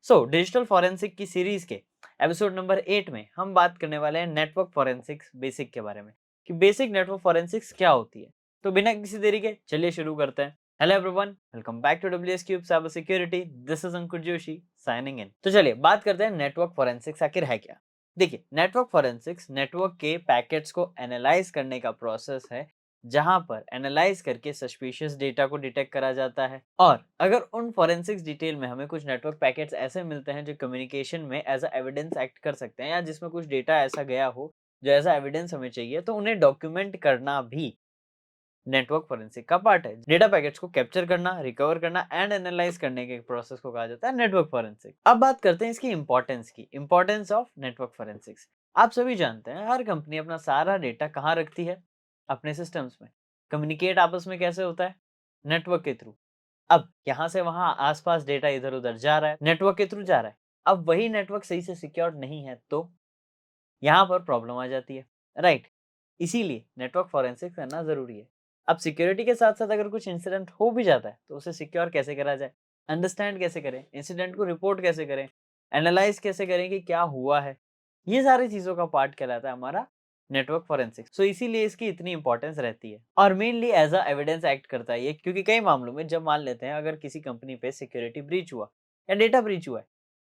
Digital forensic की series के episode number 8 में हम बात करने वाले हैं नेटवर्क फॉरेंसिक्स बेसिक के बारे में कि बेसिक नेटवर्क फॉरेंसिक्स क्या होती है। तो बिना किसी देरी के चलिए शुरू करते हैं। Hello everyone, welcome back to WS cube cyber security. This is Ankur Joshi signing in. तो चलिए बात करते हैं नेटवर्क फॉरेंसिक्स आखिर है क्या। देखिए, नेटवर्क फॉरेंसिक्स नेटवर्क के पैकेट्स को एनालाइज करने का प्रोसेस है, जहां पर एनालाइज करके सस्पिशियस डेटा को डिटेक्ट करा जाता है। और अगर उन फॉरेंसिक्स डिटेल में हमें कुछ नेटवर्क पैकेट्स ऐसे मिलते हैं जो कम्युनिकेशन में एज अ एविडेंस एक्ट कर सकते हैं, या जिसमें कुछ डेटा ऐसा गया हो जो एज अ एविडेंस हमें चाहिए, तो उन्हें डॉक्यूमेंट करना भी नेटवर्क फोरेंसिक का पार्ट है। डेटा पैकेट्स को कैप्चर करना, रिकवर करना एंड एनालाइज करने के प्रोसेस को कहा जाता है नेटवर्क फोरेंसिक। अब बात करते हैं इसकी इंपॉर्टेंस की, इंपॉर्टेंस ऑफ नेटवर्क फोरेंसिक्स। आप सभी जानते हैं हर कंपनी अपना सारा डेटा कहाँ रखती है? अपने सिस्टम्स में। कम्युनिकेट आपस में कैसे होता है? नेटवर्क के थ्रू। अब यहाँ से वहाँ आसपास डेटा इधर उधर जा रहा है, नेटवर्क के थ्रू जा रहा है। अब वही नेटवर्क सही से सिक्योर्ड नहीं है तो यहाँ पर प्रॉब्लम आ जाती है, राइट? इसीलिए नेटवर्क फॉरेंसिक्स करना जरूरी है। अब सिक्योरिटी के साथ साथ अगर कुछ इंसिडेंट हो भी जाता है तो उसे सिक्योर कैसे करा जाए, अंडरस्टैंड कैसे करें, इंसिडेंट को रिपोर्ट कैसे करें, एनालाइज कैसे करें कि क्या हुआ है, ये सारी चीजों का पार्ट कहलाता है हमारा नेटवर्क फॉरेंसिक्स। सो इसीलिए इसकी इतनी इंपॉर्टेंस रहती है और mainly as a evidence act करता है ये, क्योंकि कई मामलों में जब मान लेते हैं अगर किसी कंपनी पे सिक्योरिटी ब्रीच हुआ या डेटा ब्रीच हुआ है,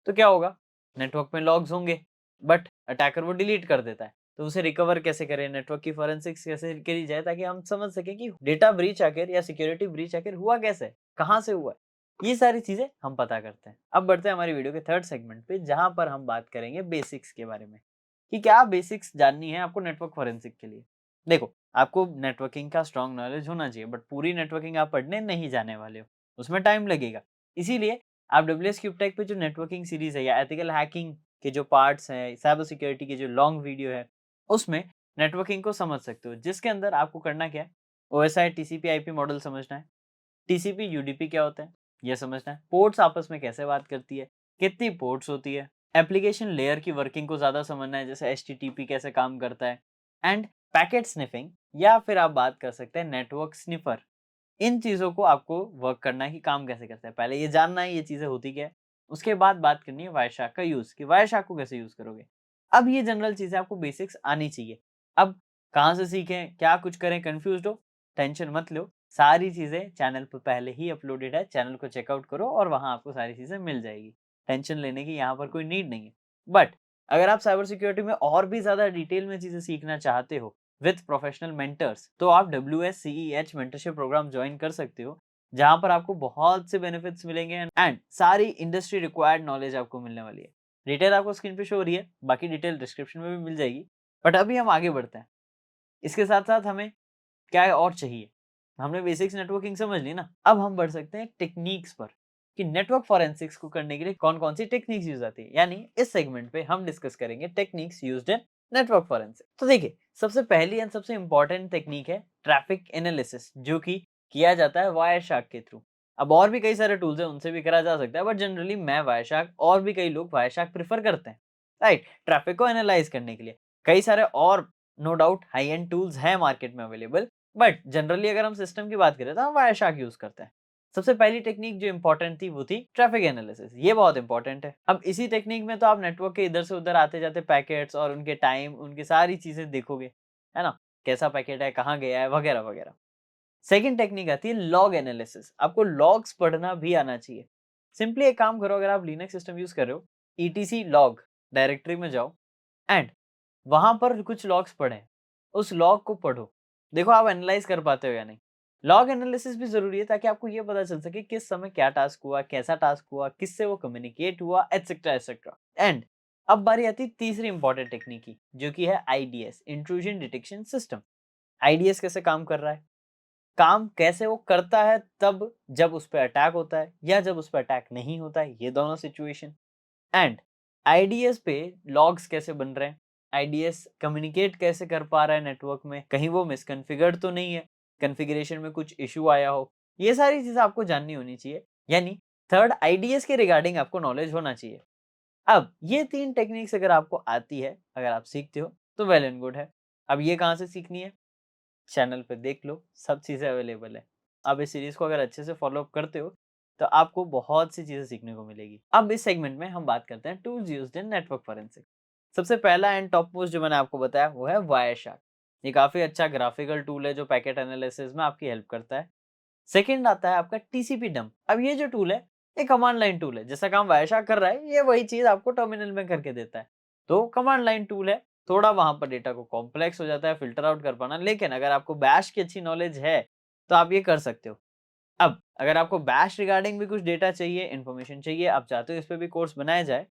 तो क्या होगा? नेटवर्क में लॉग्स होंगे, बट अटैकर वो डिलीट कर देता है। तो उसे रिकवर कैसे करें, नेटवर्क की फोरेंसिक्स कैसे करी जाए, ताकि हम समझ सकें कि डेटा ब्रीच आखिर या सिक्योरिटी ब्रीच आखिर हुआ कैसे, कहाँ से हुआ है। ये सारी चीजें हम पता करते हैं। अब बढ़ते हैं हमारी वीडियो के थर्ड सेगमेंट पे, जहां पर हम बात करेंगे बेसिक्स के बारे में कि क्या बेसिक्स जाननी है आपको नेटवर्क फोरेंसिक के लिए। देखो, आपको नेटवर्किंग का स्ट्रॉन्ग नॉलेज होना चाहिए, बट पूरी नेटवर्किंग आप पढ़ने नहीं जाने वाले हो, उसमें टाइम लगेगा। इसीलिए आप डब्ल्यूएस क्यूब टेक पे जो नेटवर्किंग सीरीज है या एथिकल हैकिंग के जो पार्ट्स हैं, साइबर सिक्योरिटी की जो लॉन्ग वीडियो है, उसमें नेटवर्किंग को समझ सकते हो, जिसके अंदर आपको करना क्या है? ओएसआई टीसीपी आईपी मॉडल समझना है, टीसीपी यूडीपी क्या होता है ये समझना है, पोर्ट्स आपस में कैसे बात करती है, कितनी पोर्ट्स होती है, एप्लीकेशन लेयर की वर्किंग को ज्यादा समझना है, जैसे एचटीटीपी कैसे काम करता है, एंड पैकेट स्निफिंग, या फिर आप बात कर सकते हैं नेटवर्क स्निफर। इन चीज़ों को आपको वर्क करना है कि काम कैसे करता है। पहले ये जानना है ये चीज़ें होती क्या है। उसके बाद बात करनी है वायरशार्क का यूज़, कि वायरशार्क को कैसे यूज़ करोगे। अब ये जनरल चीज़ें आपको बेसिक्स आनी चाहिए। अब कहाँ से सीखें, क्या कुछ करें, कन्फ्यूज़्ड हो? टेंशन मत लो। सारी चीज़ें चैनल पे पहले ही अपलोडेड है। चैनल को चेकआउट करो और वहाँ आपको सारी चीज़ें मिल जाएगी। टेंशन लेने की यहाँ पर कोई नीड नहीं है। बट अगर आप साइबर सिक्योरिटी में और भी ज़्यादा डिटेल में चीज़ें सीखना चाहते हो विथ प्रोफेशनल मेंटर्स, तो आप WSCEH मेंटरशिप प्रोग्राम ज्वाइन कर सकते हो, जहां पर आपको बहुत से बेनिफिट्स मिलेंगे एंड सारी इंडस्ट्री रिक्वायर्ड नॉलेज आपको मिलने वाली है। डिटेल आपको स्क्रीन पे शो हो रही है, बाकी डिटेल डिस्क्रिप्शन में भी मिल जाएगी। बट अभी हम आगे बढ़ते हैं। इसके साथ साथ हमें क्या और चाहिए? हमने बेसिक्स नेटवर्किंग समझ ली ना, अब हम बढ़ सकते हैं टेक्निक्स पर कि नेटवर्क फॉरेंसिक्स को करने के लिए कौन कौन सी टेक्निक्स यूज आती है। यानी इस सेगमेंट पे हम डिस्कस करेंगे techniques used in network forensic. तो देखिए, सबसे पहली एंड सबसे इंपॉर्टेंट टेक्निक है ट्रैफिक एनालिसिस, जो कि किया जाता है वायरशार्क के थ्रू। अब और भी कई सारे टूल्स हैं, उनसे भी करा जा सकता है, बट जनरली मैं वायरशार्क और भी कई लोग वायरशार्क प्रेफर करते हैं, राइट? ट्रैफिक को एनालाइज करने के लिए कई सारे और no doubt high end tools हैं मार्केट में अवेलेबल, बट जनरली अगर हम सिस्टम की बात करें तो हम वायरशार्क यूज करते हैं। सबसे पहली टेक्निक जो इंपॉर्टेंट थी वो थी ट्रैफिक एनालिसिस। ये बहुत इंपॉर्टेंट है। अब इसी टेक्निक में तो आप नेटवर्क के इधर से उधर आते जाते पैकेट्स और उनके टाइम, उनकी सारी चीजें देखोगे, है ना? कैसा पैकेट है, कहाँ गया है, वगैरह वगैरह। सेकंड टेक्निक आती है लॉग एनालिसिस। आपको लॉग्स पढ़ना भी आना चाहिए। सिंपली एक काम करो, अगर आप लिनक्स सिस्टम यूज कर रहे हो, ईटीसी लॉग डायरेक्टरी में जाओ एंड वहां पर कुछ लॉग्स पढ़ें, उस लॉग को पढ़ो, देखो आप एनालाइज कर पाते हो या नहीं। लॉग एनालिसिस भी जरूरी है ताकि आपको ये पता चल सके किस समय क्या टास्क हुआ, कैसा टास्क हुआ, किससे वो कम्युनिकेट हुआ, एटसेट्रा एटसेट्रा। एंड अब बारी आती है तीसरी इंपॉर्टेंट टेक्निक की, जो कि है IDs, intrusion detection system. IDs कैसे काम कर रहा है, काम कैसे वो करता है तब जब उस पर अटैक होता है या जब उस पर अटैक नहीं होता है, ये दोनों सिचुएशन। एंड आईडीएस पे लॉग्स कैसे बन रहे हैं, आईडीएस कम्युनिकेट कैसे कर पा रहा है नेटवर्क में, कहीं वो मिसकॉन्फ़िगर्ड तो नहीं है, कॉन्फ़िगरेशन में कुछ इशू आया हो, ये सारी चीजें आपको जाननी होनी चाहिए। यानी थर्ड, आईडीएस के रिगार्डिंग आपको नॉलेज होना चाहिए। अब ये तीन टेक्निक्स अगर आपको आती है, अगर आप सीखते हो, तो वेल एंड गुड है। अब ये कहाँ से सीखनी है? चैनल पे देख लो, सब चीजें अवेलेबल है। आप इस सीरीज को अगर अच्छे से फॉलो अप करते हो तो आपको बहुत सी चीजें सीखने को मिलेगी। अब इस सेगमेंट में हम बात करते हैं tools used in network forensics. सबसे पहला एंड टॉप मोस्ट जो मैंने आपको बताया वो है वायरशार्क। ये काफी अच्छा ग्राफिकल टूल है जो पैकेट एनालिसिस में आपकी हेल्प करता है। सेकंड आता है आपका टीसीपी डंप। अब ये जो टूल है ये कमांड लाइन टूल है, जैसा काम वायरशार्क कर रहा है ये वही चीज आपको टर्मिनल में करके देता है। तो कमांड लाइन टूल है, थोड़ा वहां पर डेटा को कॉम्प्लेक्स हो जाता है फिल्टर आउट कर पाना, लेकिन अगर आपको बैश की अच्छी नॉलेज है तो आप ये कर सकते हो। अब अगर आपको बैश रिगार्डिंग भी कुछ डेटा चाहिए, इन्फॉर्मेशन चाहिए, आप चाहते हो इस पे भी कोर्स बनाया जाए,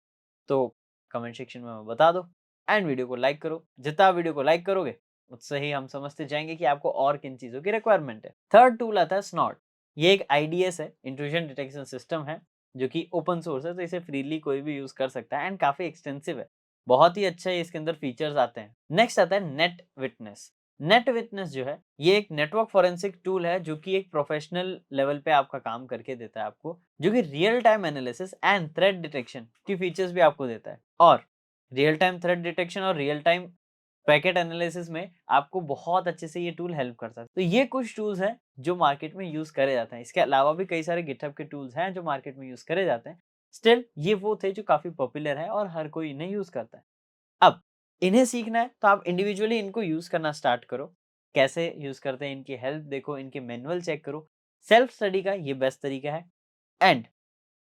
तो कमेंट सेक्शन में बता दो एंड वीडियो को लाइक करो। जितना आप वीडियो को लाइक करोगे उससे ही हम समझते जाएंगे कि आपको और किन चीजों की रिक्वायरमेंट है। थर्ड टूल आता है स्नॉट। ये एक आईडीएस है, इंट्रूजन डिटेक्शन सिस्टम है, जो कि ओपन सोर्स है, तो इसे फ्रीली कोई भी यूज कर सकता है एंड काफी एक्सटेंसिव है। बहुत ही अच्छा है, इसके अंदर फीचर्स आते हैं। नेक्स्ट आता है नेट विटनेस। नेट विटनेस जो है ये एक नेटवर्क फॉरेंसिक टूल है जो कि एक प्रोफेशनल लेवल पे आपका काम करके देता है आपको, जो कि real time analysis and threat detection की फीचर्स भी आपको देता है। और रियल टाइम थ्रेट डिटेक्शन और रियल टाइम पैकेट एनालिसिस में आपको बहुत अच्छे से ये टूल हेल्प करता है। तो ये कुछ टूल्स हैं जो मार्केट में यूज करे जाते हैं। इसके अलावा भी कई सारे गिटहब के टूल्स हैं जो मार्केट में यूज करे जाते हैं। स्टिल ये वो थे जो काफी पॉपुलर है और हर कोई इन्हें यूज करता है। अब इन्हें सीखना है तो आप इंडिविजुअली इनको यूज करना स्टार्ट करो। कैसे यूज करते हैं इनकी हेल्प देखो, इनके मैनुअल चेक करो। सेल्फ स्टडी का ये बेस्ट तरीका है। एंड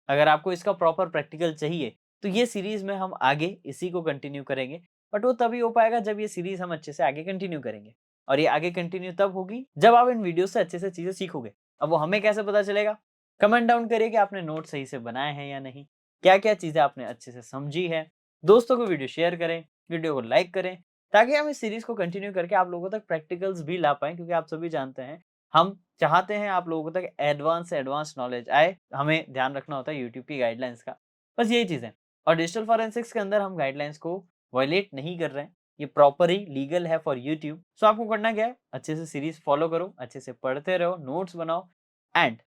अगर आपको इसका प्रॉपर प्रैक्टिकल चाहिए तो ये सीरीज में हम आगे इसी को कंटिन्यू करेंगे। बट वो तभी हो पाएगा जब ये सीरीज हम अच्छे से आगे कंटिन्यू करेंगे। और ये आगे कंटिन्यू तब होगी जब आप इन वीडियो से अच्छे से चीजें सीखोगे। अब वो हमें कैसे पता चलेगा? कमेंट डाउन करिए कि आपने नोट सही से बनाए हैं या नहीं, क्या क्या चीजें आपने अच्छे से समझी है। दोस्तों को वीडियो शेयर करें, वीडियो को लाइक करें, ताकि हम इस सीरीज को कंटिन्यू करके आप लोगों तक प्रैक्टिकल्स भी ला पाएं, क्योंकि आप सभी जानते हैं हम चाहते हैं आप लोगों तक एडवांस से एडवांस नॉलेज आए। हमें ध्यान रखना होता है यूट्यूब की गाइडलाइंस का। बस यही चीज़ है। और डिजिटल फॉरेंसिक्स के अंदर हम गाइडलाइंस को वायलेट नहीं कर रहे हैं। ये प्रॉपर ही लीगल है फॉर यूट्यूब। सो आपको करना क्या है, अच्छे से सीरीज फॉलो करो, अच्छे से पढ़ते रहो, नोट्स बनाओ एंड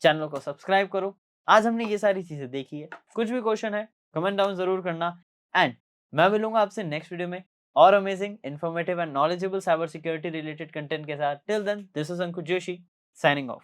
चैनल को सब्सक्राइब करो। आज हमने ये सारी चीज़ें देखी है। कुछ भी क्वेश्चन है कमेंट डाउन ज़रूर करना। एंड मैं मिलूंगा आपसे नेक्स्ट वीडियो में और amazing, informative and knowledgeable cyber security related content के साथ। Till then, this is Ankush Joshi signing off.